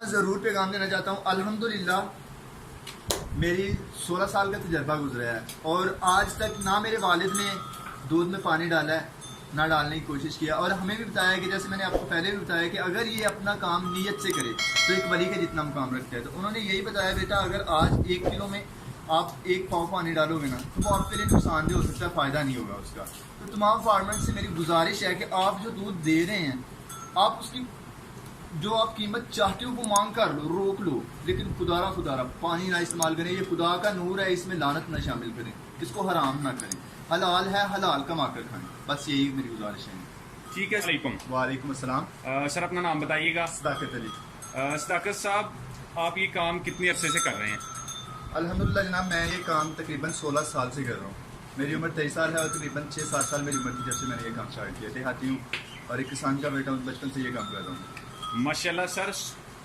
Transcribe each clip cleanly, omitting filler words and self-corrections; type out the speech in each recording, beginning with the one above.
ज़रूर पैगाम देना चाहता हूँ। अल्हम्दुलिल्लाह मेरी 16 साल का तजर्बा गुजरा है और आज तक ना मेरे वालिद ने दूध में पानी डाला है ना डालने की कोशिश किया। और हमें भी बताया कि जैसे मैंने आपको पहले भी बताया कि अगर ये अपना काम नीयत से करे तो एक वली का जितना मुकाम रखता है। तो उन्होंने यही बताया, बेटा अगर आज 1 किलो में आप 1 पाव पानी डालोगे ना तो वो आपके लिए नुकसानदेह हो सकता है, फ़ायदा नहीं होगा उसका। तो तमाम फार्मर से मेरी गुजारिश है कि आप जो दूध दे रहे हैं आप उसकी जो आप कीमत चाहते हो वो मांग कर लो, रोक लो, लेकिन खुदारा पानी ना इस्तेमाल करें। ये खुदा का नूर है, इसमें लानत ना शामिल करें, इसको हराम ना करें। हलाल है, हलाल कमा कर खाएं। बस यही मेरी गुजारिश है। ठीक है, सलाम। वालेकुम अस्सलाम। सर अपना नाम बताइएगा। सदाकत अली। सदाकत साहब, आप ये काम कितने अरसे से कर रहे हैं? अल्हम्दुलिल्लाह जनाब, मैं ये काम तकरीबन 16 साल से कर रहा हूँ। मेरी उम्र 23 साल है और तकरीबन 6-7 साल मेरी उम्र थी जब से मैंने ये काम स्टार्ट किया। देहाती हूँ और एक किसान का बेटा हूँ, बचपन से ये काम कर रहा हूँ। माशाल्लाह सर,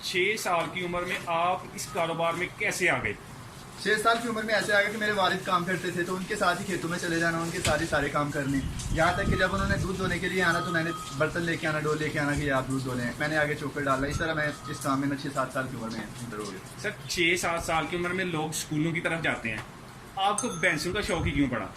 6 साल की उम्र में आप इस कारोबार में कैसे आ गए? 6 साल की उम्र में ऐसे आ गया कि मेरे वालिद काम करते थे तो उनके साथ ही खेतों में चले जाना, उनके साथ ही सारे काम करने। यहाँ तक कि जब उन्होंने दूध धोने के लिए आना तो मैंने बर्तन लेके आना, डोल लेके आना कि आप दूध धो लें। मैंने आगे चोकर डाला। इस तरह मैं इस काम में 6-7 साल की उम्र में इंटर हो गया। सर 6-7 साल की उम्र में लोग स्कूलों की तरफ जाते हैं, आपको भैंसों का शौक ही क्यों पड़ा?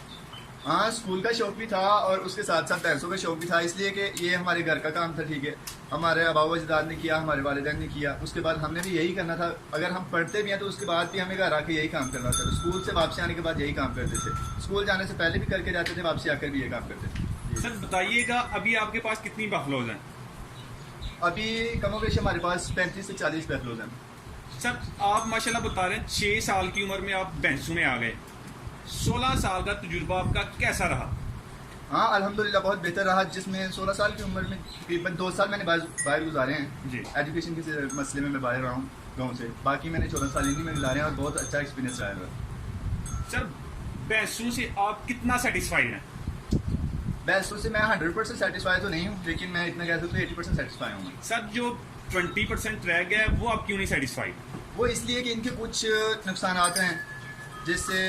हाँ, स्कूल का शौक भी था और उसके साथ साथ पैसों का शौक भी था, इसलिए कि ये हमारे घर का काम था। ठीक है, हमारे आबाओ अजदाद ने किया, हमारे वालिदैन ने किया, उसके बाद हमने भी यही करना था। अगर हम पढ़ते भी हैं तो उसके बाद भी हमें घर आके यही काम करना था। स्कूल से वापसी आने के बाद यही काम करते थे, स्कूल जाने से पहले भी करके जाते थे, वापसी आकर भी ये काम करते थे। सर बताइएगा, अभी आपके पास कितनी बफलोज हैं? अभी कमोबेश हमारे पास 35 से 40 बैफलोज हैं। सर आप माशाल्लाह बता रहे हैं 6 साल की उम्र में आप भैंसों में आ गए, 16 साल का तजुर्बा आपका कैसा रहा? हाँ अल्हम्दुलिल्लाह बहुत बेहतर रहा, जिसमें 16 साल की उम्र में तकरीबन 2 साल मैंने बाहर गुजारे हैं जी। एजुकेशन के मसले में मैं बाहर रहा हूँ गाँव से। बाकी मैंने 14 साल इन्हीं में गुजारे हैं और बहुत अच्छा एक्सपीरियंस रहा है। सर भैंसों से आप कितना सेटिस्फाइड हैं? बेस्ट से मैं 100% सेटिस्फाई तो नहीं हूँ, लेकिन मैं इतना कह सकता हूँ 80% सेटिस्फाई हूँ। सर जो 20% रह गया है वो आप क्यों नहीं सेटिस्फाइड? वो इसलिए कि इनके कुछ नुकसान हैं, जिससे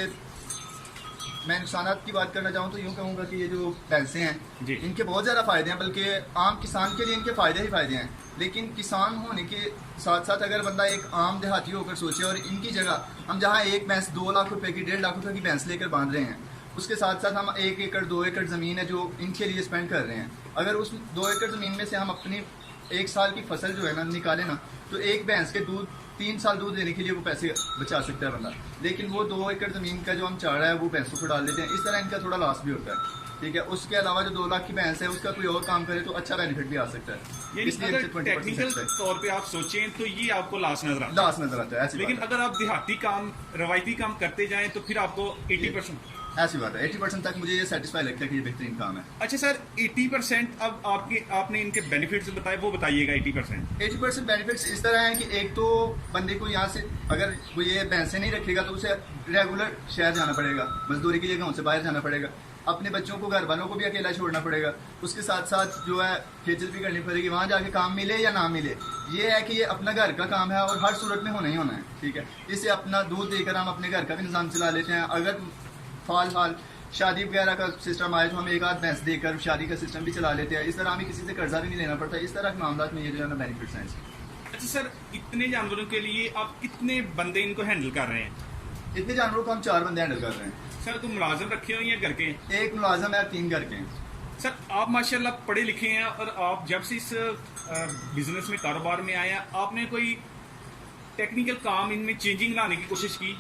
मैं नुकसानात की बात करना चाहूँ तो यूँ कहूँगा कि ये जो पैसे हैं जी। इनके बहुत ज़्यादा फ़ायदे हैं, बल्कि आम किसान के लिए इनके फ़ायदे ही फ़ायदे हैं। लेकिन किसान होने के साथ साथ अगर बंदा एक आम देहाती होकर सोचे और इनकी जगह हम जहाँ एक भैंस 2 लाख रुपए की 1.5 लाख रुपए की भैंस लेकर बांध रहे हैं, उसके साथ साथ हम 1 एकड़ 2 एकड़ ज़मीन है जो इनके लिए स्पेंड कर रहे हैं, अगर उस 2 एकड़ ज़मीन में से हम अपनी 1 साल की फसल जो है ना निकालें ना तो एक भैंस के दूध 3 साल दूध देने के लिए वो पैसे बचा सकता है बंदा। लेकिन वो 2 एकड़ ज़मीन का जो हम चारा है वो भैंसों को डाल देते हैं, इस तरह इनका थोड़ा लॉस भी होता है। ठीक है, उसके अलावा जो 2 लाख की भैंस है उसका कोई और काम करे तो अच्छा बेनिफिट भी आ सकता है। इसलिए अगर टेक्निकल तौर पे आप सोचें तो ये आपको लॉस नजर आता है ऐसी लेकिन बात अगर आप देहाती काम, रवायती काम करते जाएं तो फिर आपको 80%। ऐसी बात है, 80% तक मुझे ये सेटिस्फाई लगता है कि ये बेहतरीन काम है। अच्छा सर 80% अब आपने इनके बेनिफिट्स बताए, वो बताइएगा। 80% बेनिफिट्स इस तरह हैं कि एक तो बंदे को यहाँ से अगर वो ये भैंसें नहीं रखेगा तो उसे रेगुलर शहर जाना पड़ेगा, मजदूरी के लिए गाँव से बाहर जाना पड़ेगा, अपने बच्चों को घर वालों को भी अकेला छोड़ना पड़ेगा, उसके साथ साथ जो है खेचल भी करनी पड़ेगी, वहाँ जाके काम मिले या ना मिले। ये है कि ये अपना घर का काम है और हर सूरत में होना ही होना है। ठीक है, इससे अपना दूध देकर हम अपने घर का भी निज़ाम चला लेते हैं। अगर हाल शादी वगैरह का सिस्टम आए तो हम एक आध भैंस देकर शादी का सिस्टम भी चला लेते हैं। इस तरह हमें किसी से कर्जा भी नहीं लेना पड़ता। इस तरह के मामला में ये जो है ना बेनिफिट्स हैं। अच्छा सर, इतने जानवरों के लिए आप कितने बंदे इनको हैंडल कर रहे हैं? इतने जानवरों को हम 4 बंदे हैंडल कर रहे हैं। सर तो मुलाजिम रखे हुए हैं घर के? एक मुलाजिम है, 3 घर के हैं। सर आप माशाल्लाह पढ़े लिखे हैं और आप जब से इस बिजनेस में, कारोबार में आए हैं, आपने कोई टेक्निकल काम इनमें चेंजिंग लाने की कोशिश की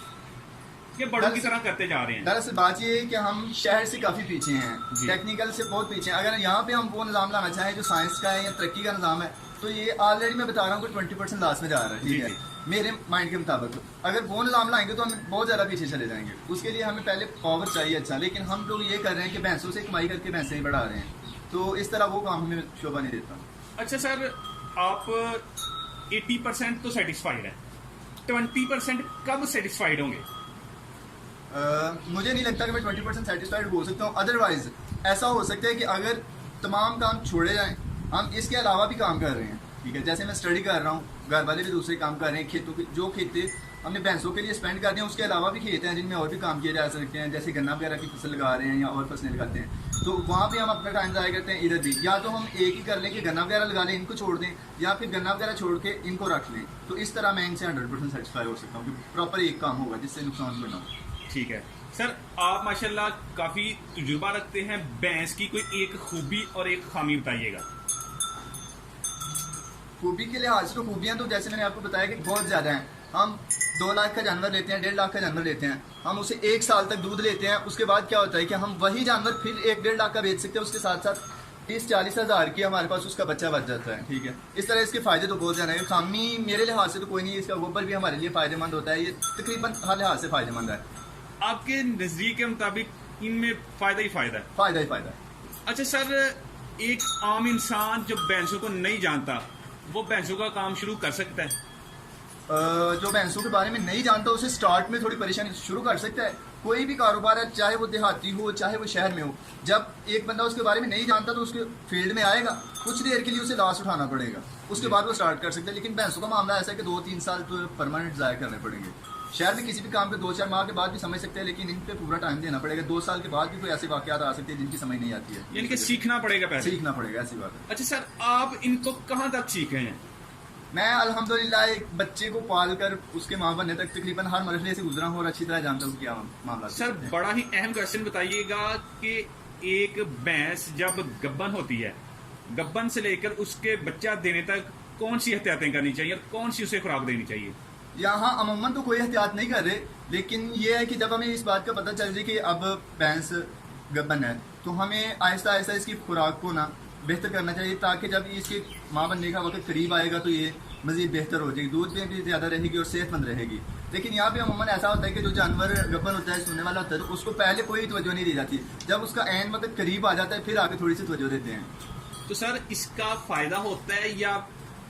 या बड़ों की तरह करते जा रहे हैं? दरअसल बात ये है कि हम शहर से काफ़ी पीछे हैं, टेक्निकल से बहुत पीछे हैं। अगर यहाँ पे हम वो निज़ाम लाना चाहें जो साइंस का है या तरक्की का निज़ाम है तो ये ऑलरेडी मैं बता रहा हूँ कि 20% लास्ट में जा रहा है। ठीक है, मेरे माइंड के मुताबिक अगर वो निज़ाम लाएंगे तो हम बहुत ज़्यादा पीछे चले जाएंगे। उसके लिए हमें पहले पावर चाहिए अच्छा, लेकिन हम लोग ये कर रहे हैं कि भैंसों से कमाई करके भैंसें ही बढ़ा रहे हैं, तो इस तरह वो काम हमें शोभा नहीं देता। अच्छा सर, आप 80% तो सेटिस्फाइड है, 20% कब सेटिस्फाइड होंगे? मुझे नहीं लगता कि मैं 20% सेटिस्फाइड हो सकता हूँ। अदरवाइज ऐसा हो सकता है कि अगर तमाम काम छोड़े जाएं, हम इसके अलावा भी काम कर रहे हैं। ठीक है, जैसे मैं स्टडी कर रहा हूँ, घर वाले भी दूसरे काम कर रहे हैं, खेतों के जो खेते हमने भैंसों के लिए स्पेंड कर दिया। उसके अलावा भी खेत हैं जिनमें और भी काम किए जा सकते हैं, जैसे गन्ना वगैरह की फसल लगा रहे हैं या और फसलें लगाते हैं, तो वहाँ पे हम अपना टाइम ज़ाया करते हैं। इधर भी या तो हम एक ही कर लें कि गन्ना वगैरह लगा लें, इनको छोड़ दें, या फिर गन्ना वगैरह छोड़ के इनको रख लें। तो इस तरह मैं इनसे 100% सेटिस्फाई हो सकता हूँ कि प्रॉपर एक काम होगा जिससे नुकसान भी ना हो। ठीक है सर, आप माशाल्लाह काफ़ी तजुर्बा रखते हैं। भैंस की कोई एक खूबी और एक खामी बताइएगा। खूबी के लिहाज से तो खूबियाँ तो जैसे मैंने आपको बताया कि बहुत ज़्यादा हैं। हम 2 लाख का जानवर लेते हैं, 1.5 लाख का जानवर लेते हैं, हम उसे 1 साल तक दूध लेते हैं। उसके बाद क्या होता है कि हम वही जानवर फिर 1-1.5 लाख का बेच सकते हैं, उसके साथ साथ 30-40 हज़ार की हमारे पास उसका बच्चा बच जाता है। ठीक है, इस तरह इसके फ़ायदे तो बहुत ज़्यादा हैं। खामी मेरे लिहाज से तो कोई नहीं है। इसका गोबर भी हमारे लिए फ़ायदेमंद होता है, ये तकरीबन हर लिहाज से फ़ायदेमंद है। आपके नज़रिए के मुताबिक इनमें फ़ायदा ही फ़ायदा है? फ़ायदा ही फ़ायदा है। अच्छा सर, एक आम इंसान जो भैंसों को नहीं जानता वो भैंसों का काम शुरू कर सकता है? जो भैंसों के बारे में नहीं जानता उसे स्टार्ट में थोड़ी परेशानी शुरू कर सकता है। कोई भी कारोबार है, चाहे वो देहाती हो चाहे वो शहर में हो, जब एक बंदा उसके बारे में नहीं जानता तो उसके फील्ड में आएगा, कुछ देर के लिए उसे लॉस उठाना पड़ेगा, उसके बाद वो स्टार्ट कर सकता है। लेकिन भैंसों का मामला ऐसा है कि 2-3 साल तो परमानेंट ज़ाया करने पड़ेंगे। शहर में किसी भी काम पे 2-4 माह के बाद भी समझ सकते हैं, लेकिन इन पे पूरा टाइम देना पड़ेगा। 2 साल के बाद भी कोई ऐसे वाक़यात आ सकते हैं जिनकी समझ नहीं आती है, यानी कि सीखना पड़ेगा पहले। सीखना पड़ेगा, ऐसी बात है। अच्छा सर, आप इनको कहाँ तक सीख रहे हैं? मैं अल्हम्दुलिल्लाह एक बच्चे को पाल कर उसके माँ बनने तक तकरीबन हर मरहले से गुजरा हूँ और अच्छी तरह जानता हूँ क्या मामला। सर, बड़ा ही अहम क्वेश्चन बताइएगा कि एक भैंस जब गब्बन होती है, गब्बन से लेकर उसके बच्चा देने तक कौन सी एहतियातें करनी चाहिए और कौन सी उसे खुराक देनी चाहिए? यहाँ अमूमन तो कोई एहतियात नहीं कर रहे, लेकिन ये है कि जब हमें इस बात का पता चल जाए कि अब भैंस गब्बन है तो हमें आहिस्ता आहिस्ता इसकी खुराक को ना बेहतर करना चाहिए, ताकि जब इसके माँ बनने का वक्त करीब आएगा तो ये मज़ीद बेहतर हो जाएगी, दूध में भी ज़्यादा रहेगी और सेहतमंद रहेगी। लेकिन यहाँ पे अमूमन ऐसा होता है कि जो जानवर गब्बन होता है, सोने वाला होता है, तो उसको पहले कोई तवज्जो नहीं दी जाती। जब उसका ऐन वक्त करीब आ जाता है फिर आके थोड़ी सी तवज्जो देते हैं। तो सर, इसका फ़ायदा होता है या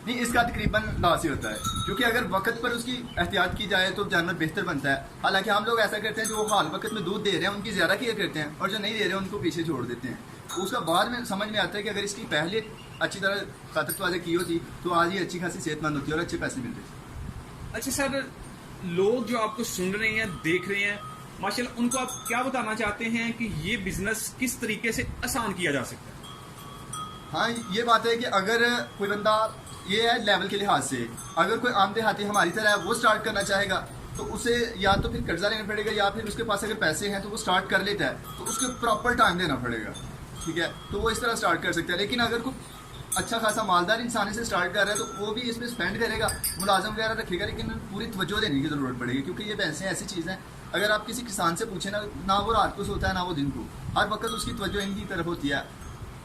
नहीं? इसका तकरीबन लॉस ही होता है, क्योंकि अगर वक्त पर उसकी एहतियात की जाए तो जानवर बेहतर बनता है। हालांकि हम लोग ऐसा करते हैं, जो हाल वक्त में दूध दे रहे हैं उनकी ज़्यादा केयर करते हैं और जो नहीं दे रहे हैं उनको पीछे छोड़ देते हैं। उसका बाद में समझ में आता है कि अगर इसकी पहले अच्छी तरह ताकत वाज़े की होती तो आज ये अच्छी खासी सेहतमंद होती और अच्छे पैसे मिलते। अच्छा सर, लोग जो आपको सुन रहे हैं, देख रहे हैं, माशाल्लाह, उनको आप क्या बताना चाहते हैं कि ये बिजनेस किस तरीके से आसान किया जा सकता है? हाँ, ये बात है कि अगर कोई बंदा, ये है लेवल के लिहाज से, अगर कोई आम देहाती हमारी तरह है वो स्टार्ट करना चाहेगा तो उसे या तो फिर कर्जा लेना पड़ेगा, या फिर उसके पास अगर पैसे हैं तो वो स्टार्ट कर लेता है तो उसके प्रॉपर टाइम देना पड़ेगा। ठीक है, तो वो इस तरह स्टार्ट कर सकता है। लेकिन अगर कोई अच्छा खासा मालदार इंसान से स्टार्ट कर रहा है तो वो भी इसमें स्पेंड करेगा, मुलाजम वगैरह रखेगा, लेकिन पूरी तवज्जो देने की ज़रूरत पड़ेगी, क्योंकि ये भैंसें ऐसी चीज़ हैं, अगर आप किसी किसान से पूछें ना वो रात को सोता है ना वो दिन को, हर वक्त उसकी तवज्जो इनकी तरफ होती है।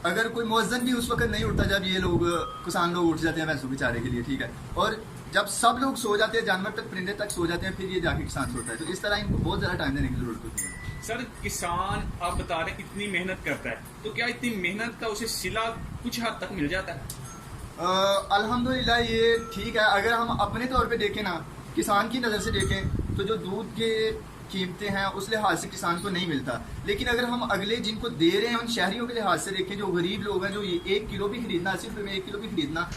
अगर कोई मुअज्जिन भी उस वक्त नहीं उठता जब ये लोग किसान लोग उठ जाते हैं भैंसों के चारे के लिए। ठीक है, और जब सब लोग सो जाते हैं, जानवर तक, परिंदे तक सो जाते हैं, फिर ये जाके किसान सोता है। तो इस तरह इनको बहुत ज़्यादा टाइम देने की ज़रूरत होती है। सर, किसान आप बता रहे हैं इतनी मेहनत करता है, तो क्या इतनी मेहनत का उसे सिला कुछ हद तक मिल जाता है? अल्हम्दुलिल्लाह ये ठीक है। अगर हम अपने तौर पे देखें ना, किसान की नज़र से देखें तो जो दूध के कीमतें हैं उस लिहाज से किसान को नहीं मिलता। लेकिन अगर हम अगले जिनको दे रहे हैं उन शहरियों के लिहाज से देखें, जो गरीब लोग हैं, जो ये 1 किलो भी खरीदना, सिर्फ 1 किलो भी खरीदना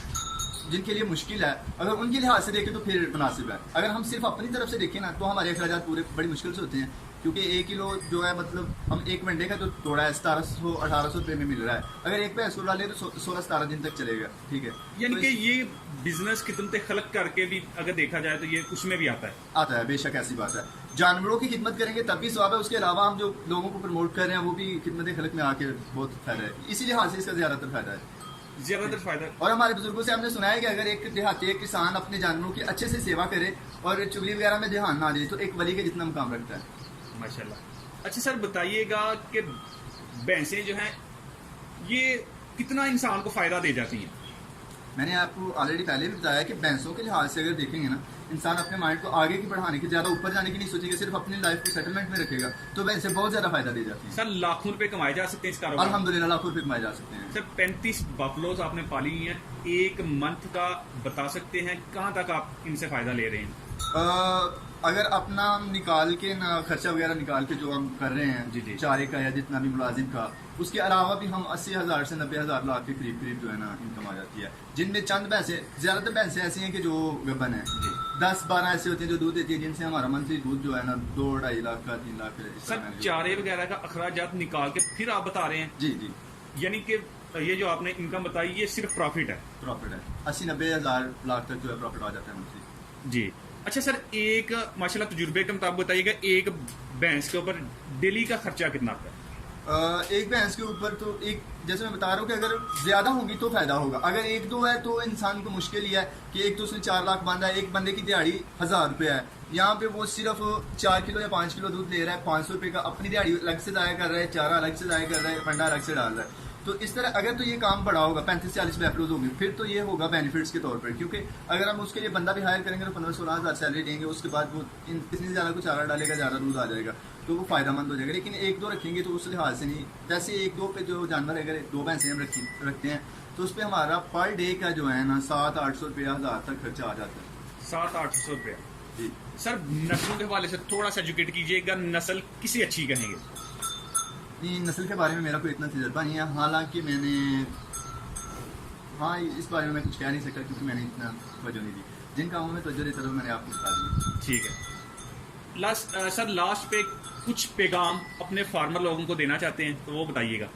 जिनके लिए मुश्किल है, अगर उनके लिहाज से देखें तो फिर मुनासिब है। अगर हम सिर्फ अपनी तरफ से देखें ना तो हमारे अखराजात पूरे बड़ी मुश्किल से होते हैं, क्योंकि 1 किलो जो है, मतलब हम 1 मंडे का जो तोड़ा है 1700-1800 रुपये में मिल रहा है। अगर एक भैंस को डाले तो 16-17 दिन तक चलेगा। ठीक है, यानी कि ये बिजनेस खिदमत खलक करके भी अगर देखा जाए तो ये उसमें भी आता है। बेशक ऐसी बात है। जानवरों की खिदमत करेंगे तब भी सवाब है, उसके अलावा हम जो लोगों को प्रमोट कर रहे हैं वो भी खिदमत खलक में आके बहुत फायदा है। इसी लिहाज से इसका ज़्यादातर फायदा है, ज्यादातर फायदा। और हमारे बुजुर्गों से हमने सुना है कि अगर एक देहाती एक किसान अपने जानवरों की अच्छे से सेवा करे और चुगली वगैरह में ध्यान ना दे तो एक वली के जितना मुकाम रखता है। माशाल्लाह। अच्छा सर, बताइएगा कि भैंसें जो हैं ये कितना इंसान को फायदा दे जाती हैं? मैंने आपको ऑलरेडी पहले भी बताया कि भैंसों के लिहाज से अगर देखेंगे ना, इंसान अपने माइंड को आगे की बढ़ाने की, ज़्यादा ऊपर जाने की नहीं सोचेगा, सिर्फ अपनी लाइफ को सेटलमेंट में रखेगा तो भैंसें बहुत ज़्यादा फायदा दे जाती हैं। सर, लाखों रुपए कमाए जा सकते हैं इस कारोबार? अल्हम्दुलिल्लाह लाखों रुपये कमाए जा सकते हैं। सर, 35 बफलोज आपने पाली हैं, एक मंथ का बता सकते हैं कहाँ तक आप इनसे फायदा ले रहे हैं? अगर अपना हम निकाल के ना खर्चा वगैरह निकाल के जो हम कर रहे जी, जी। हैं चारे का या जितना भी मुलाजिम का, उसके अलावा भी हम 80,000 से 90,000 लाख के करीब करीब जो है ना इनकम आ जाती है, जिनमें चंद भैंसे, ज्यादातर भैंसे ऐसी हैं कि जो गबन है, जी। 10-12 ऐसे होते हैं जो दूध देती है, जिनसे हमारा मंथली दूध जो है ना 2-2.5 लाख का 3 लाख का इस सर तरह का जो- चारे वगैरह का अखराजात निकाल के फिर आप बता रहे हैं, जी जी यानी कि ये जो आपने इनकम बताई ये सिर्फ प्रॉफिट है। प्रॉफिट है, 80-90,000 लाख तक जो है प्रॉफिट आ जाता है मंथली। जी। अच्छा सर, एक माशाल्लाह तजुर्बे के मुताबिक बताइएगा, एक भैंस के ऊपर डेली का खर्चा कितना आता है? एक भैंस के ऊपर तो एक, जैसे मैं बता रहा हूँ कि अगर ज्यादा होगी तो फायदा होगा, अगर 1-2 है तो इंसान को मुश्किल ही है कि एक तो उसने 4 लाख बांधा है, एक बंदे की दिहाड़ी 1,000 रुपये है, यहाँ पे वो सिर्फ 4 किलो या 5 किलो दूध ले रहा है, 500 रुपये का अपनी दिहाड़ी अलग से जाया कर रहा है, चारा अलग से जाया कर रहा है, फंडा अलग से डाल रहा है। तो इस तरह अगर तो ये काम बड़ा होगा, 35-40 बैफलोज होंगे, फिर तो ये होगा बेनिफिट्स के तौर पर, क्योंकि अगर हम उसके लिए बंदा भी हायर करेंगे तो 15-16 हज़ार सैलरी देंगे, उसके बाद वो इतनी ज़्यादा कुछ चारा डालेगा, ज़्यादा दूध आ जाएगा, तो वो फायदेमंद हो जाएगा। लेकिन 1-2 रखेंगे तो उस लिहाज से नहीं, जैसे 1-2 पे जो जानवर अगर 2 भैंसें हम रखते हैं तो उस पर हमारा पर डे का जो है ना 700-800 रुपया 1,000 तक खर्चा आ जाता है। 700-800 रुपया। जी सर नस्लों के हवाले से थोड़ा सा एजुकेट कीजिएगा, नस्ल किसे अच्छी कहेंगे? नहीं, नस्ल के बारे में मेरा कोई इतना तजर्बा नहीं है, हालांकि मैंने, हाँ इस बारे में मैं कुछ कह नहीं सकता क्योंकि मैंने इतना तवज्जो नहीं दी, जिन कामों में तवज्जो देता था मैंने आपको बता दिया। ठीक है। सर लास्ट पे कुछ पैगाम अपने फार्मर लोगों को देना चाहते हैं तो वो बताइएगा।